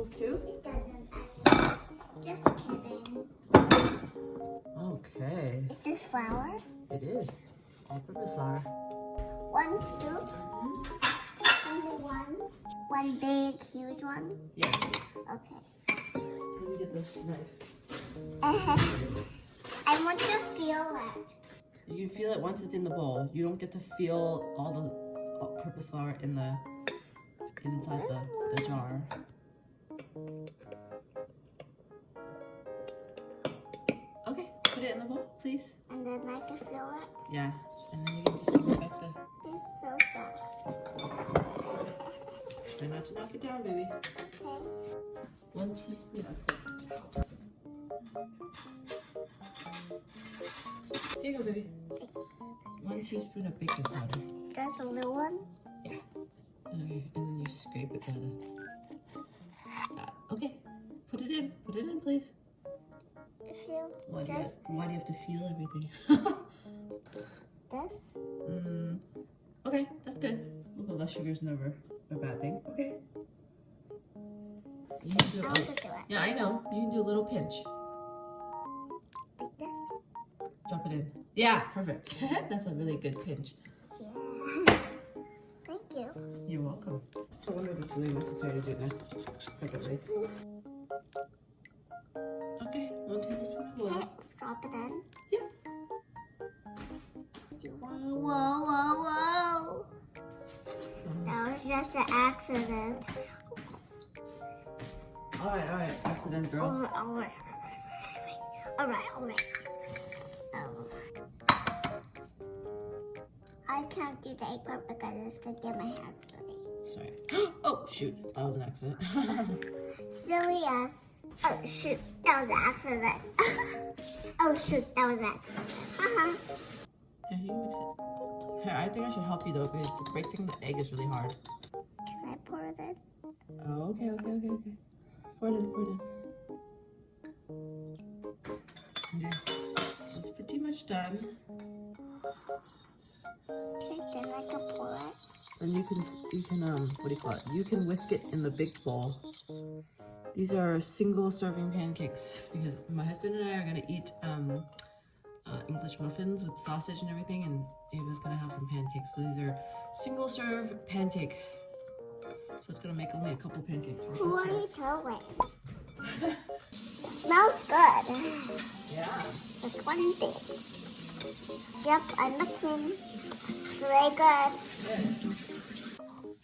Soup? It doesn't actually. Just kidding. Okay. Is this flour? It is. It's all-purpose flour. One scoop? Only one? One big, huge one? Yeah. Okay. Let me get this knife. I want to feel it. You feel it once it's in the bowl. You don't get to feel all the all-purpose flour in the inside the jar. Okay, put it in the bowl, please. And then I can feel it. Yeah, and then you can just give it back the... It's so soft. Try not to knock it down, baby. Okay. 1 teaspoon of... Here you go, baby. 1 teaspoon of baking powder. Just a little one? Yeah. Okay, and then you scrape it together. Okay, put it in. Put it in, please. I feel Why do you have to feel everything? this. Okay, that's good. We'll put less sugar is never a bad thing. Okay. You can do I want to do it. yeah, I know. You can do a little pinch. Like this. Drop it in. Yeah, perfect. That's a really good pinch. Yeah. Thank you. You're welcome. I wonder if it's really necessary to do this separately. Okay, 1 tablespoon of oil. Okay, drop it in. Yeah. Whoa. That was just an accident. Alright. Accident, girl. Alright. I can't do the egg part because it's gonna get my hands dirty. Sorry. Oh, shoot. That was an accident. Silly ass. Oh, shoot. That was an accident. Oh, shoot. That was an accident. Here, you can mix it. Here, I think I should help you though, because breaking the egg is really hard. Can I pour it in? Oh, okay. Pour it in. Okay. It's pretty much done. Okay, then I can pour it. And you can what do you call it? You can whisk it in the big bowl. These are single serving pancakes because my husband and I are gonna eat English muffins with sausage and everything, and Ava's gonna have some pancakes. So these are single serve pancake. So it's gonna make only a couple pancakes. Who are you telling? Smells good. Yeah. Just one thing. Yep, I'm mixing. It's very good. Good.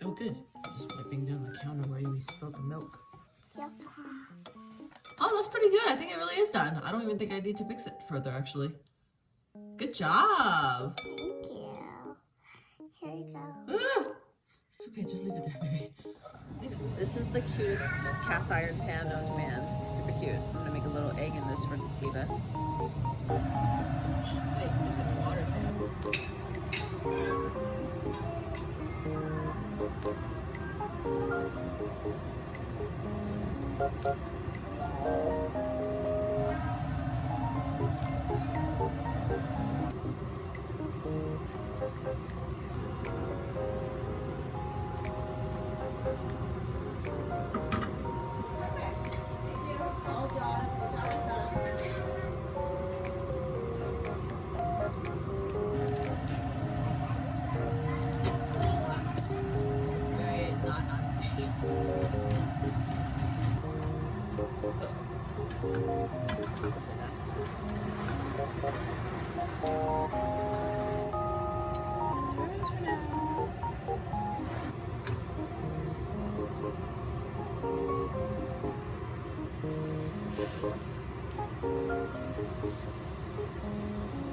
Oh, good. Just wiping down the counter where we spilled the milk. Yep. Oh, that's pretty good. I think it really is done. I don't even think I need to mix it further, actually. Good job. Thank you. Here you go. Ah, it's okay. Just leave it there, baby. This is the cutest cast iron pan known to man. It's super cute. I'm going to make a little egg in this for Ava. Wait, is it water pan?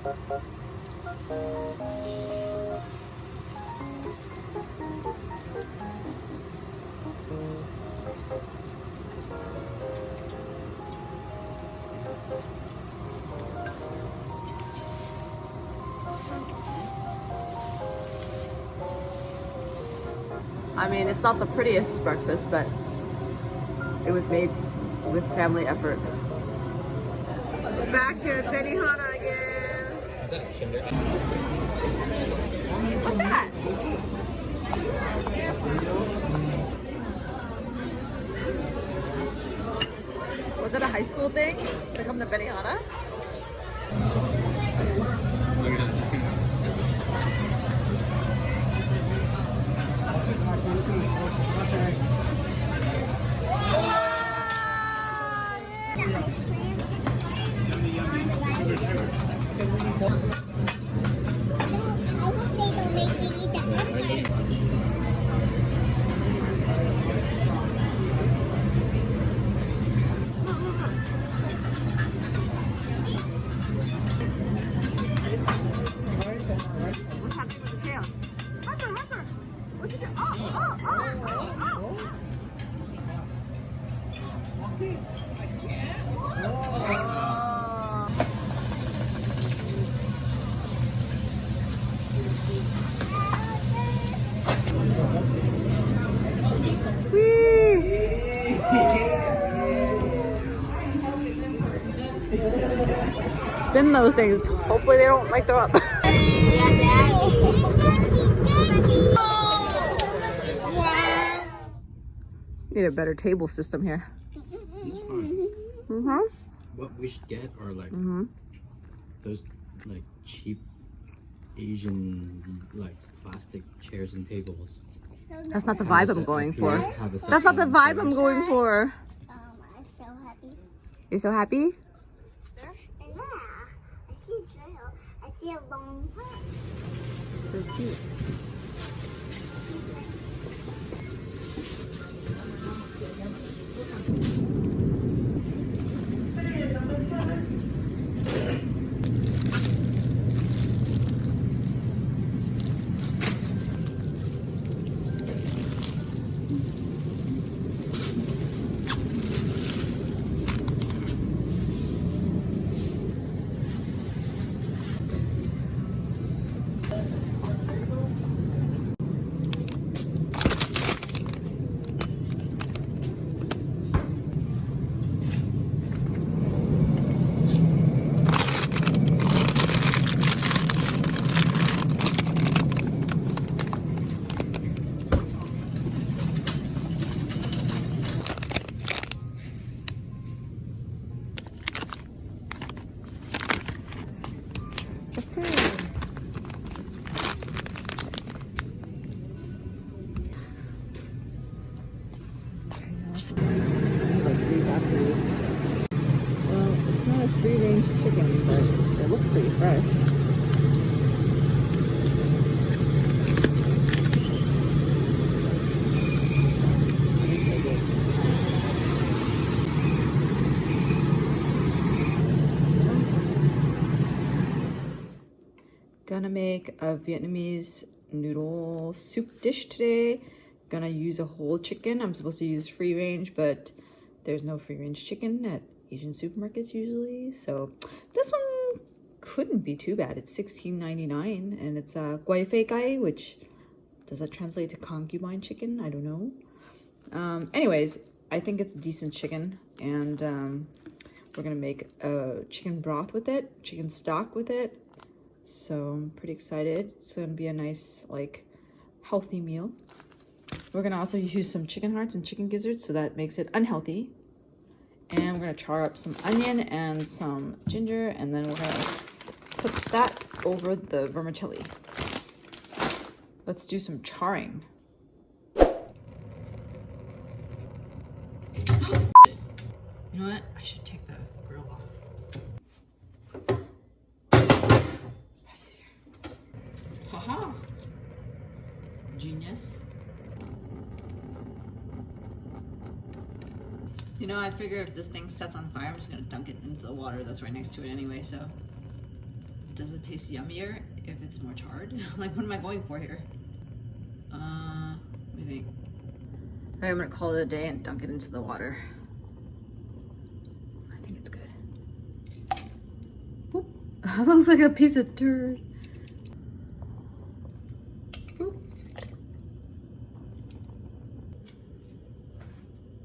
I mean, it's not the prettiest breakfast, but it was made with family effort. Back here at Benihana again. What's that? Was it a high school thing to come to Benihana? What's happening with the tail? Harper! What did you do? Oh! Spin those things. Hopefully they don't like throw up. Need a better table system here. What we should get are like those like cheap Asian like plastic chairs and tables. That's not the vibe I'm going for. Have a That's not the section vibe for I'm us. going for. I'm so happy. You're so happy? Yeah, I see a trail. I see a long way. So cute. Well, it's not a free-range chicken, but it looks pretty fresh. Gonna make a Vietnamese noodle soup dish today. Gonna use a whole chicken. I'm supposed to use free range, but there's no free range chicken at Asian supermarkets usually. So this one couldn't be too bad. It's $16.99 and it's a guai fei gai, which does that translate to concubine chicken? I don't know. Anyways, I think it's decent chicken, and we're gonna make a chicken broth with it, chicken stock with it. So I'm pretty excited. It's gonna be a nice, like, healthy meal. We're gonna also use some chicken hearts and chicken gizzards, so that makes it unhealthy. And we're gonna char up some onion and some ginger, and then we're gonna put that over the vermicelli. Let's do some charring. You know what? I should take the grill off. It's probably easier. Haha. Genius. You know, I figure if this thing sets on fire, I'm just gonna dunk it into the water that's right next to it anyway, so. does it taste yummier if it's more charred? Like, what am I going for here? What do you think? Okay, I'm gonna call it a day and dunk it into the water. I think it's good. Boop. That looks like a piece of turd. Boop.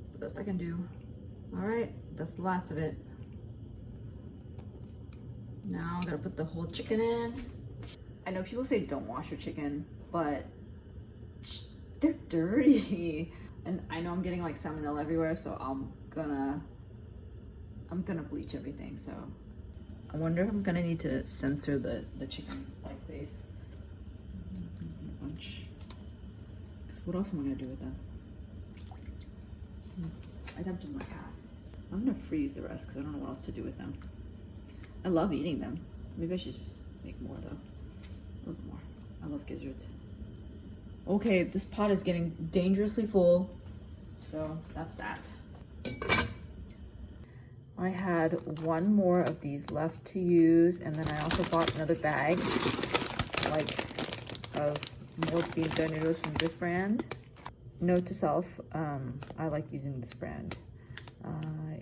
It's the best I can do. All right, that's the last of it. Now I'm gonna put the whole chicken in. I know people say don't wash your chicken, but they're dirty. And I know I'm getting like salmonella everywhere, so I'm gonna bleach everything. So I wonder if I'm gonna need to censor the chicken like face. Bunch. Cause what else am I gonna do with them? I dumped in my half. I'm gonna freeze the rest because I don't know what else to do with them. I love eating them. Maybe I should just make more though. A little bit more. I love gizzards. Okay, this pot is getting dangerously full. So that's that. I had one more of these left to use, and then I also bought another bag like of more bean done noodles from this brand. Note to self, I like using this brand.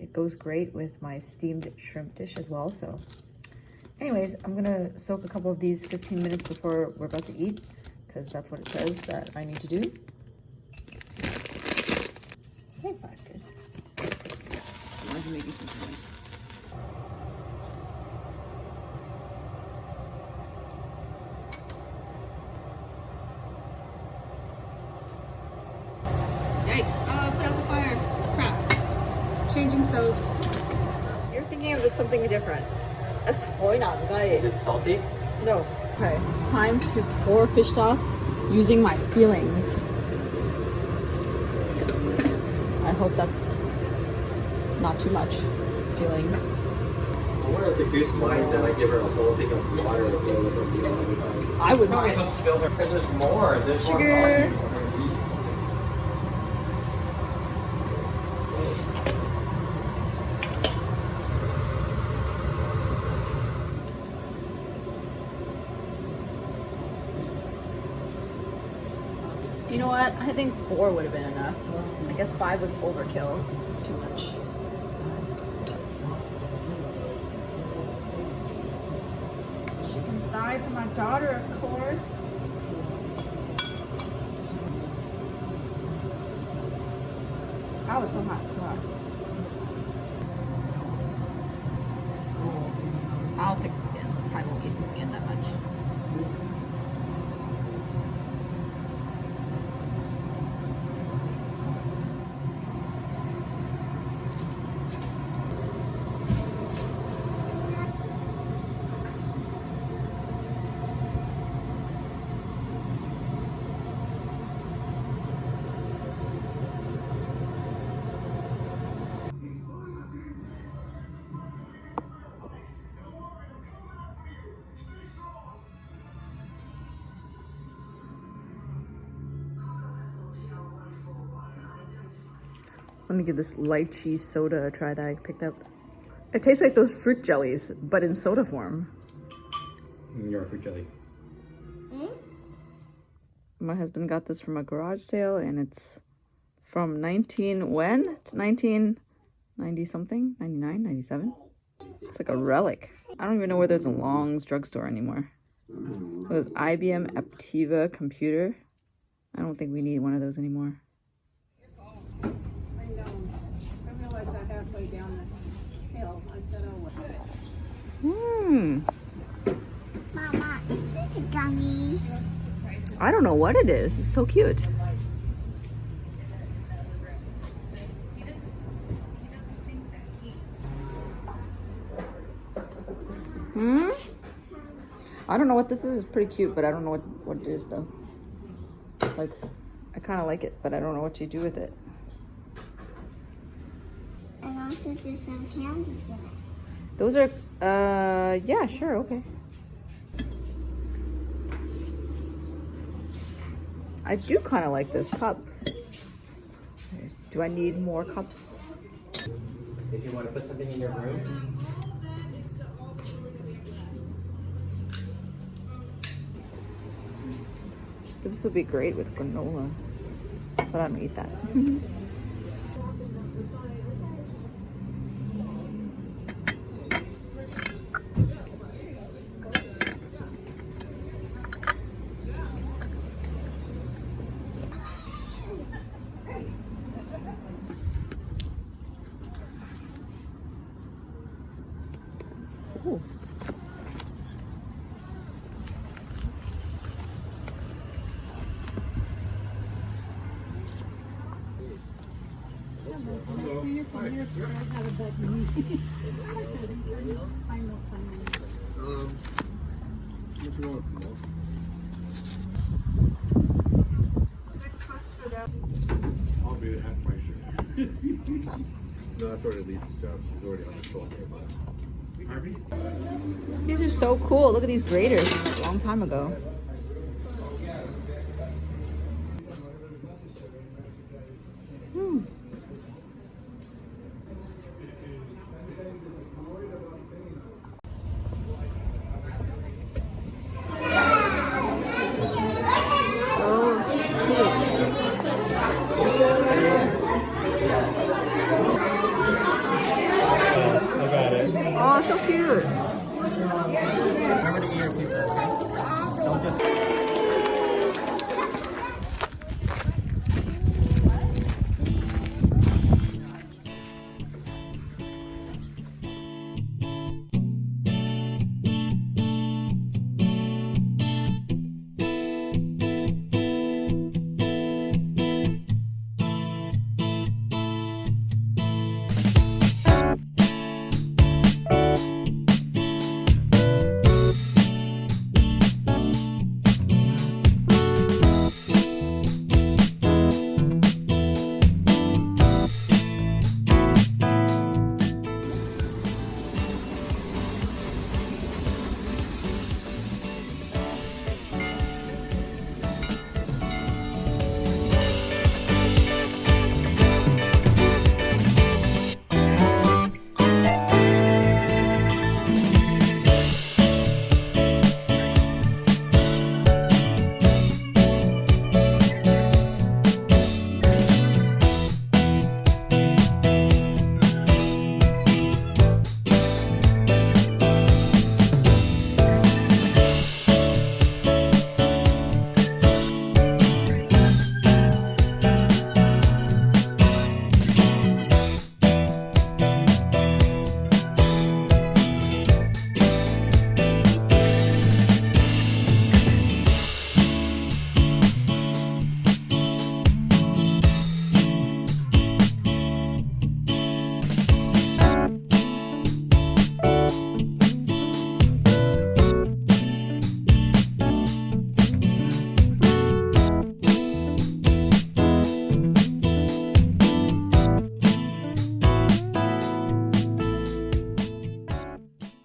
It goes great with my steamed shrimp dish as well. So anyways, I'm gonna soak a couple of these 15 minutes before we're about to eat, because that's what it says that I need to do. I think 5's good. Why is it making some noise? Yikes! Put out the fire. Crap. Changing stoves. You're thinking of something different. Is it salty? No. Okay, time to pour fish sauce using my feelings. I hope that's not too much feeling. I wonder if the goose minds that I give her a whole thing of water to fill with her meal every time. I would Probably mind. helps fill her because there's more. There's more Sugar. volume. You know what? I think 4 would have been enough. I guess 5 was overkill. Too much. Chicken thigh for my daughter, of course. That was so hot, so hot. I'll take the skin. Probably won't eat the skin that much. Let me give this lychee soda a try that I picked up. It tastes like those fruit jellies, but in soda form. You're a fruit jelly. My husband got this from a garage sale, and it's from 1990 something, 99, 97. It's like a relic. I don't even know where there's a Long's drugstore anymore. There's IBM Aptiva computer. I don't think we need one of those anymore. Halfway down the hill. I said, oh, what? Mama, is this a gummy? I don't know what it is. It's so cute. I don't know what this is. It's pretty cute, but I don't know what it is though. Like, I kind of like it, but I don't know what you do with it. And also there's some candies in it. Those are, yeah, sure, okay. I do kind of like this cup. Do I need more cups? If you want to put something in your room, This would be great with granola, but I don't eat that. Ooh. I'll be at half price. No, that's already Lisa's job. She's already on the phone here. Harvey? These are so cool. Look at these graters from a long time ago. I got it. Oh, so cute. Remember to eat your pizza, okay? Don't just...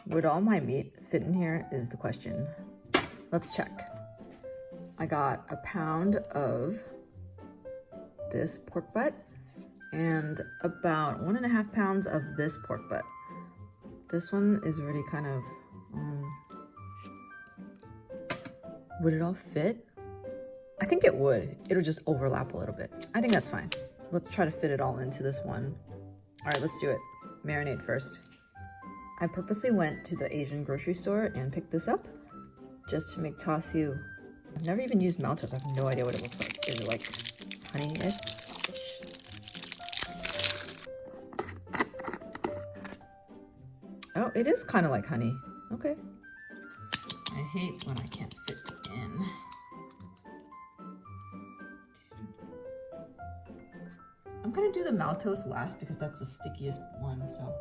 Would all my meat fit in here is the question. Let's check. I got a pound of this pork butt and about 1.5 pounds of this pork butt. This one is already kind of, would it all fit? I think it would. It'll just overlap a little bit. I think that's fine. Let's try to fit it all into this one. All right, let's do it. Marinate first. I purposely went to the Asian grocery store and picked this up just to make tasiu. I've never even used maltose. I have no idea what it looks like. Is it like honey-ish? Oh, it is kind of like honey. Okay. I hate when I can't fit in. Teaspoon. I'm gonna do the maltose last because that's the stickiest one. So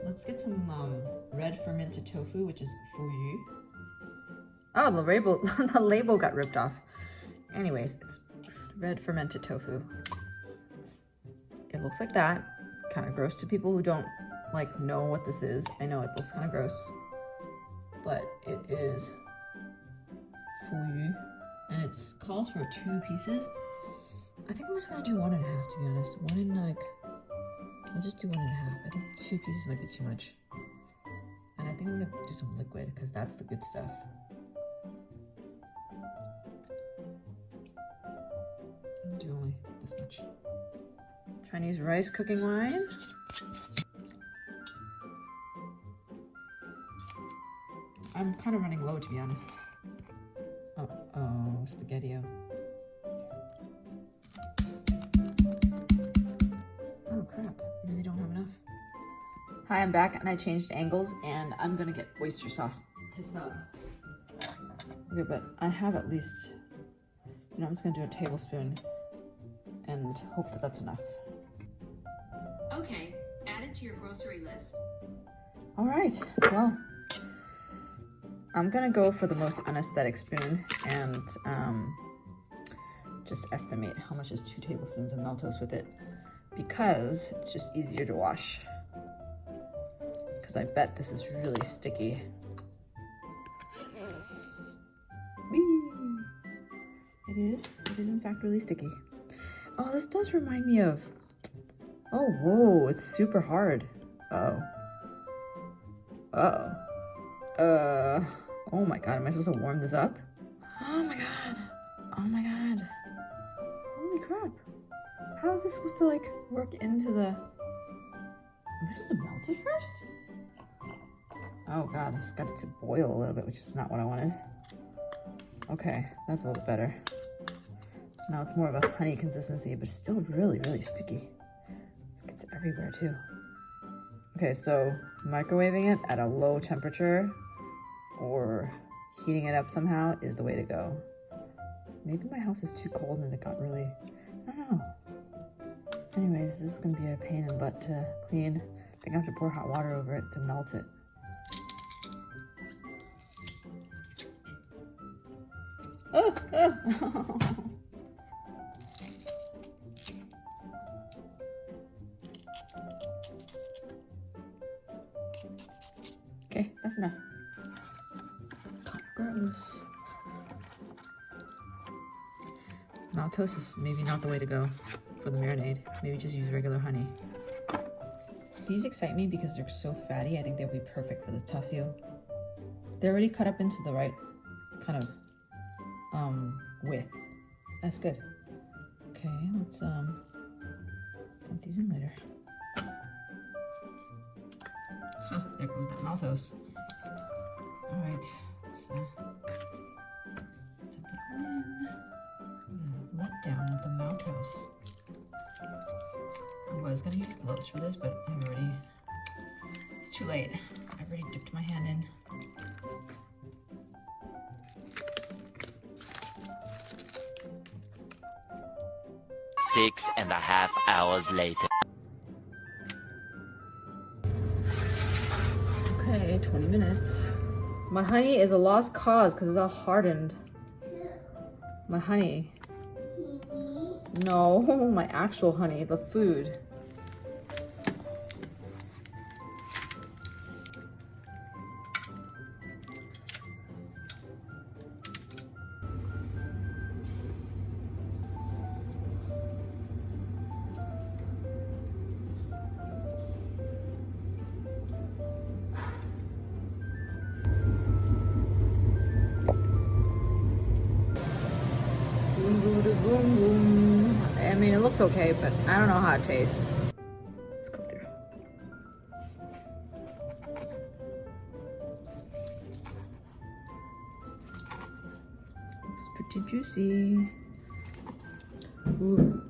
let's get some red fermented tofu, which is fuyu. Oh, the label got ripped off. Anyways, it's red fermented tofu. It looks like that. Kind of gross to people who don't like know what this is. I know it looks kind of gross, but it is fuyu, and it calls for 2 pieces. I think I'm just gonna do 1.5, to be honest. I'll just do 1.5. I think 2 pieces might be too much. And I think I'm gonna do some liquid because that's the good stuff. much. Chinese rice cooking wine. I'm kind of running low, to be honest. Oh, spaghetti-o. Oh crap, I really don't have enough. Hi, I'm back and I changed angles and I'm gonna get oyster sauce to sub. Okay, but I have at least, I'm just gonna do a tablespoon and hope that that's enough. Okay, add it to your grocery list. All right, well, I'm gonna go for the most unaesthetic spoon and just estimate how much is 2 tablespoons of maltose with it, because it's just easier to wash. Because I bet this is really sticky. Whee! It is in fact really sticky. Oh, this does remind me of, oh, whoa, it's super hard. Oh my god, am I supposed to warm this up? Oh my god. Oh my god. Holy crap. How is this supposed to like work into the... Am I supposed to melt it first? Oh god, it's got it to boil a little bit, which is not what I wanted. Okay, that's a little better. Now it's more of a honey consistency, but still really, really sticky. This gets everywhere too. Okay, so microwaving it at a low temperature or heating it up somehow is the way to go. Maybe my house is too cold and it got really, I don't know. Anyways, this is gonna be a pain in the butt to clean. I think I have to pour hot water over it to melt it. Okay, that's enough. It's kind of gross. Maltose is maybe not the way to go for the marinade. Maybe just use regular honey. These excite me because they're so fatty. I think they'll be perfect for the tasio. They're already cut up into the right kind of width. That's good. Okay, let's dump these in later. Huh, there goes that maltose. Alright, let's dump it all in. Let down with the maltose. I was gonna use gloves for this, but it's too late. I've already dipped my hand in. Six and a half hours later. Okay, 20 minutes. My honey is a lost cause because it's all hardened. My honey. No, my actual honey, the food. Boom, boom. I mean, it looks okay, but I don't know how it tastes. Let's go through. Looks pretty juicy. Ooh.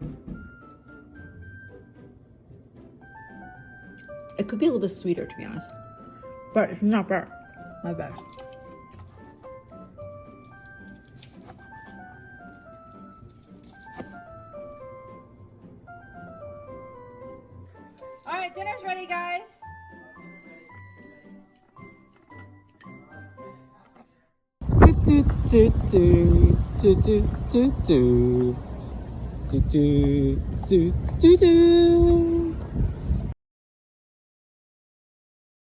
It could be a little bit sweeter, to be honest, but it's not bad. My bad. All right, dinner's ready, guys. Do do do do do do do do do do do do.